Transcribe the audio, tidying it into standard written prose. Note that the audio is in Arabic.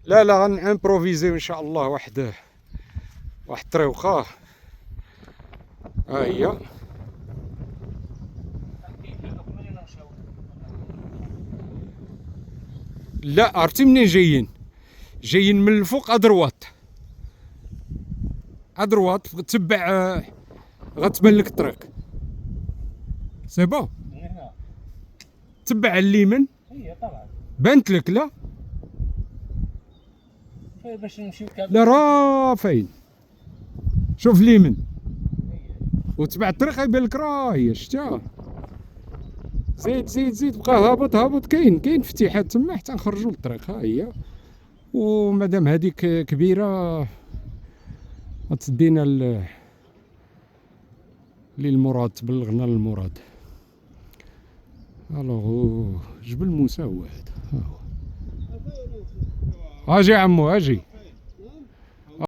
لا لا غنامبروفيزيو ان شاء الله واحد الطريقه. ها هي. لا عرفتي منين جايين؟ جايين من الفوق ادروات تبع غتبان لك الطريق. سي بون تبع اليمين. هي طبعا بانت لك؟ لا باش نمشيو لا راه فاين. شوف اليمين وتبع الطريق يبان لك راه هي. شتيها؟ زيد زيد زيد بقى هابط. كاين فتيحات تما حتى نخرجوا للطريق. ها هي. ومادام هذيك كبيره غتدينا للمراد، تبلغنا للمراد. الوغ جبل موسى هو هذا. ها هو. اجي عمو اجي.